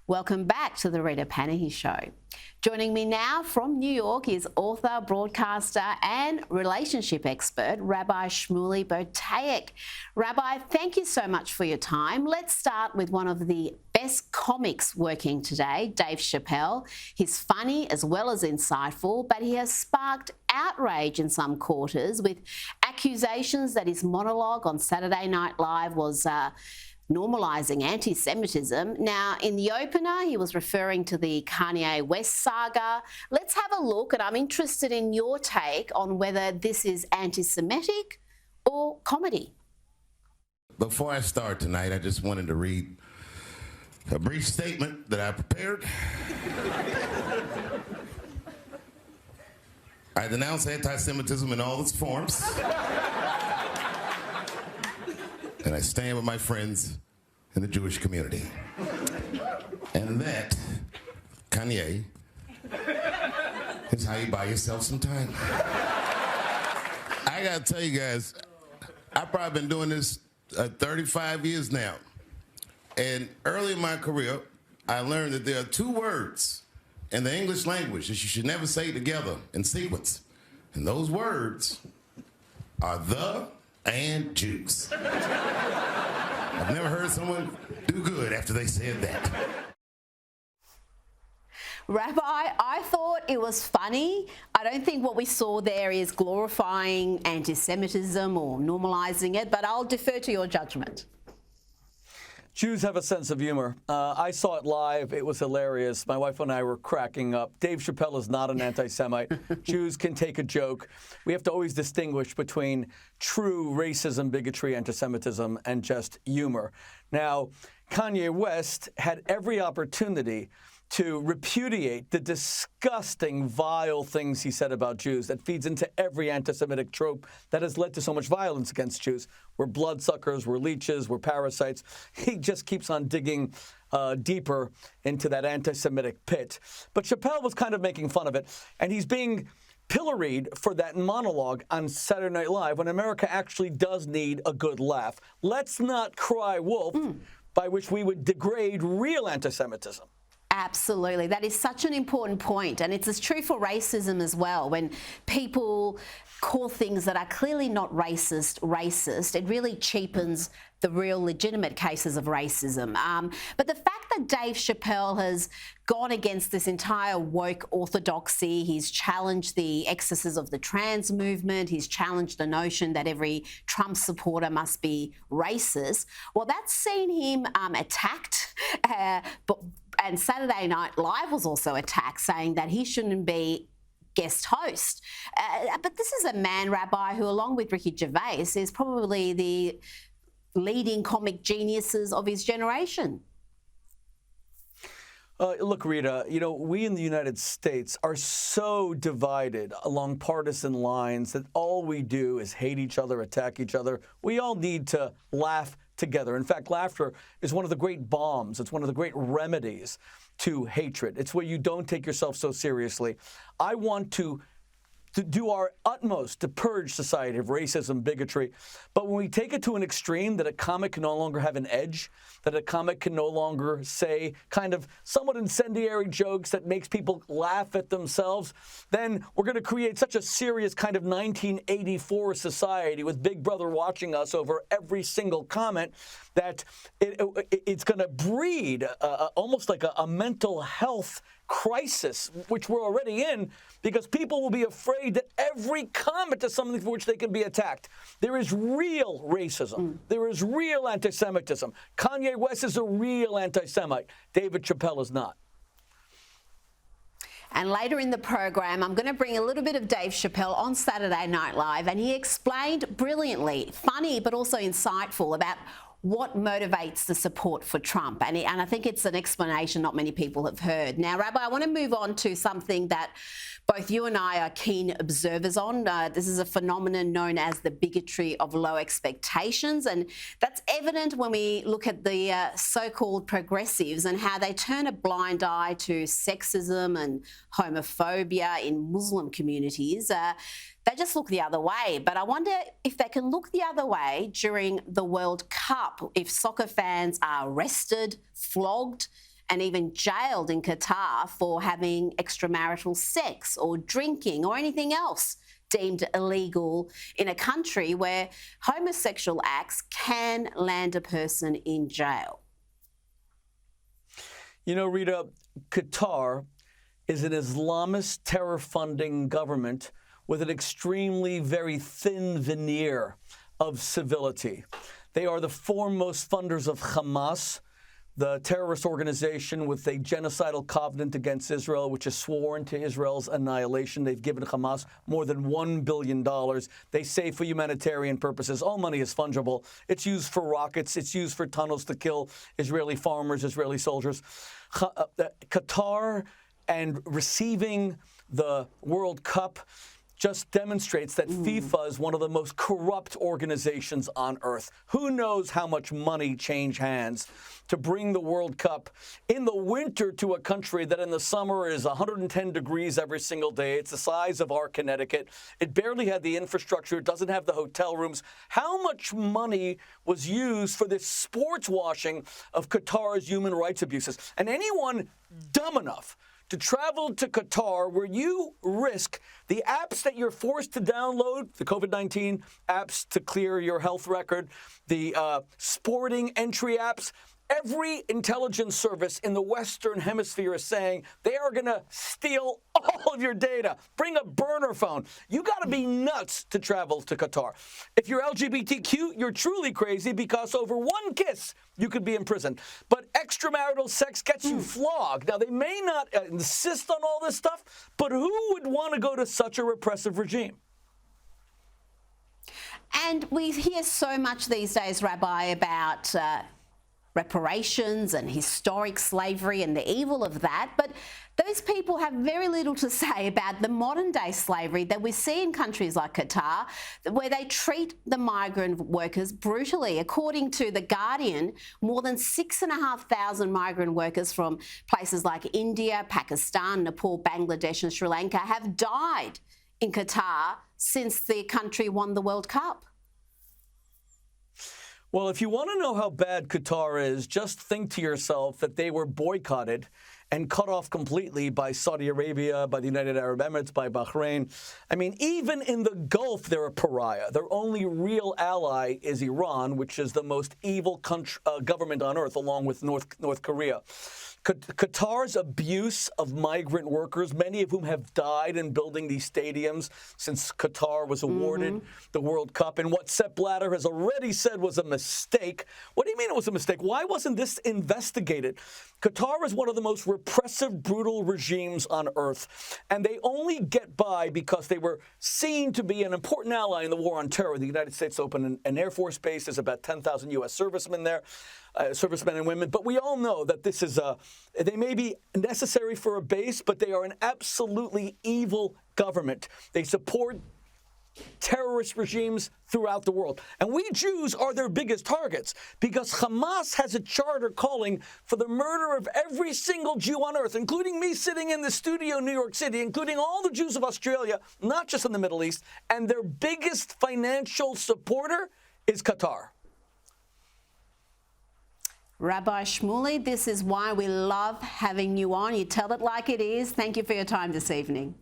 Welcome back to the Rita Panahi Show. Joining me now from New York is author, broadcaster and relationship expert, Rabbi Shmuley Boteach. Rabbi, thank you so much for your time. Let's start with one of the best comics working today, Dave Chappelle. He's funny as well as insightful, but he has sparked outrage in some quarters with accusations that his monologue on Saturday Night Live was normalising anti-Semitism. Now, in the opener, he was referring to the Kanye West saga. Let's have a look, and I'm interested in your take on whether this is anti-Semitic or comedy. Before I start tonight, I just wanted to read a brief statement that I prepared. I denounce anti-Semitism in all its forms. And I stand with my friends in the Jewish community. And that, Kanye, is how you buy yourself some time. I gotta tell you guys, I've probably been doing this 35 years now. And early in my career, I learned that there are two words in the English language that you should never say together in sequence. And those words are the and Jews. I've never heard someone do good after they said that. Rabbi, I thought it was funny. I don't think what we saw there is glorifying anti-Semitism or normalising it, but I'll defer to your judgment. Jews have a sense of humor. I saw it live. It was hilarious. My wife and I were cracking up. Dave Chappelle is not an anti-Semite. Jews can take a joke. We have to always distinguish between true racism, bigotry, anti-Semitism, and just humor. Now, Kanye West had every opportunity to repudiate the disgusting, vile things he said about Jews that feeds into every anti-Semitic trope that has led to so much violence against Jews. We're bloodsuckers, we're leeches, we're parasites. He just keeps on digging deeper into that anti-Semitic pit. But Chappelle was kind of making fun of it, and he's being pilloried for that monologue on Saturday Night Live when America actually does need a good laugh. Let's not cry wolf, by which we would degrade real anti-Semitism. Absolutely. That is such an important point. And it's as true for racism as well. When people call things that are clearly not racist, it really cheapens the real legitimate cases of racism. But the fact that Dave Chappelle has gone against this entire woke orthodoxy, he's challenged the excesses of the trans movement, he's challenged the notion that every Trump supporter must be racist, well, that's seen him attacked. And Saturday Night Live was also attacked, saying that he shouldn't be guest host. But this is a man, Rabbi, who, along with Ricky Gervais, is probably the leading comic geniuses of his generation. Look, Rita, we in the United States are so divided along partisan lines that all we do is hate each other, attack each other. We all need to laugh together. In fact, laughter is one of the great balms. It's one of the great remedies to hatred. It's where you don't take yourself so seriously. I want to do our utmost to purge society of racism, bigotry. But when we take it to an extreme that a comic can no longer have an edge, that a comic can no longer say kind of somewhat incendiary jokes that makes people laugh at themselves, then we're going to create such a serious kind of 1984 society with Big Brother watching us over every single comment that it's going to breed almost like a mental health crisis, which we're already in, because people will be afraid that every comment is something for which they can be attacked. There is real racism. There is real anti-Semitism. Kanye West is a real anti-Semite. David Chappelle is not. And later in the program, I'm going to bring a little bit of Dave Chappelle on Saturday Night Live, and he explained brilliantly, funny but also insightful, about what motivates the support for Trump. And I think it's an explanation not many people have heard. Now, Rabbi, I want to move on to something that both you and I are keen observers on. This is a phenomenon known as the bigotry of low expectations. And that's evident when we look at the so-called progressives and how they turn a blind eye to sexism and homophobia in Muslim communities. They just look the other way. But I wonder if they can look the other way during the World Cup, if soccer fans are arrested, flogged, and even jailed in Qatar for having extramarital sex or drinking or anything else deemed illegal in a country where homosexual acts can land a person in jail. You know, Rita, Qatar is an Islamist terror-funding government with an extremely very thin veneer of civility. They are the foremost funders of Hamas, the terrorist organization with a genocidal covenant against Israel, which is sworn to Israel's annihilation. They've given Hamas more than $1 billion. They say for humanitarian purposes. All money is fungible. It's used for rockets. It's used for tunnels to kill Israeli farmers, Israeli soldiers. Qatar and receiving the World Cup just demonstrates that FIFA is one of the most corrupt organizations on earth. Who knows how much money changed hands to bring the World Cup in the winter to a country that in the summer is 110 degrees every single day. It's the size of our Connecticut. It barely had the infrastructure. It doesn't have the hotel rooms. How much money was used for this sports washing of Qatar's human rights abuses? And anyone dumb enough to travel to Qatar, where you risk the apps that you're forced to download, the COVID-19 apps to clear your health record, the sporting entry apps. Every intelligence service in the Western Hemisphere is saying they are going to steal all of your data. Bring a burner phone. You got to be nuts to travel to Qatar. If you're LGBTQ, you're truly crazy because over one kiss, you could be in prison. But extramarital sex gets you flogged. Now, they may not insist on all this stuff, but who would want to go to such a repressive regime? And we hear so much these days, Rabbi, about reparations and historic slavery and the evil of that, but those people have very little to say about the modern day slavery that we see in countries like Qatar, where they treat the migrant workers brutally. According to The Guardian, more than 6,500 migrant workers from places like India, Pakistan, Nepal, Bangladesh and Sri Lanka have died in Qatar since the country won the World Cup. Well, if you want to know how bad Qatar is, just think to yourself that they were boycotted and cut off completely by Saudi Arabia, by the United Arab Emirates, by Bahrain. I mean, even in the Gulf, they're a pariah. Their only real ally is Iran, which is the most evil government on earth, along with North Korea. Qatar's abuse of migrant workers, many of whom have died in building these stadiums since Qatar was awarded the World Cup, and what Sepp Blatter has already said was a mistake. What do you mean it was a mistake? Why wasn't this investigated? Qatar is one of the most repressive, brutal regimes on earth, and they only get by because they were seen to be an important ally in the war on terror. The United States opened an Air Force base. There's about 10,000 U.S. servicemen there. Servicemen and women, but we all know that this is they may be necessary for a base, but they are an absolutely evil government. They support terrorist regimes throughout the world. And we Jews are their biggest targets because Hamas has a charter calling for the murder of every single Jew on earth, including me sitting in the studio in New York City, including all the Jews of Australia, not just in the Middle East, and their biggest financial supporter is Qatar. Rabbi Shmuley, this is why we love having you on. You tell it like it is. Thank you for your time this evening.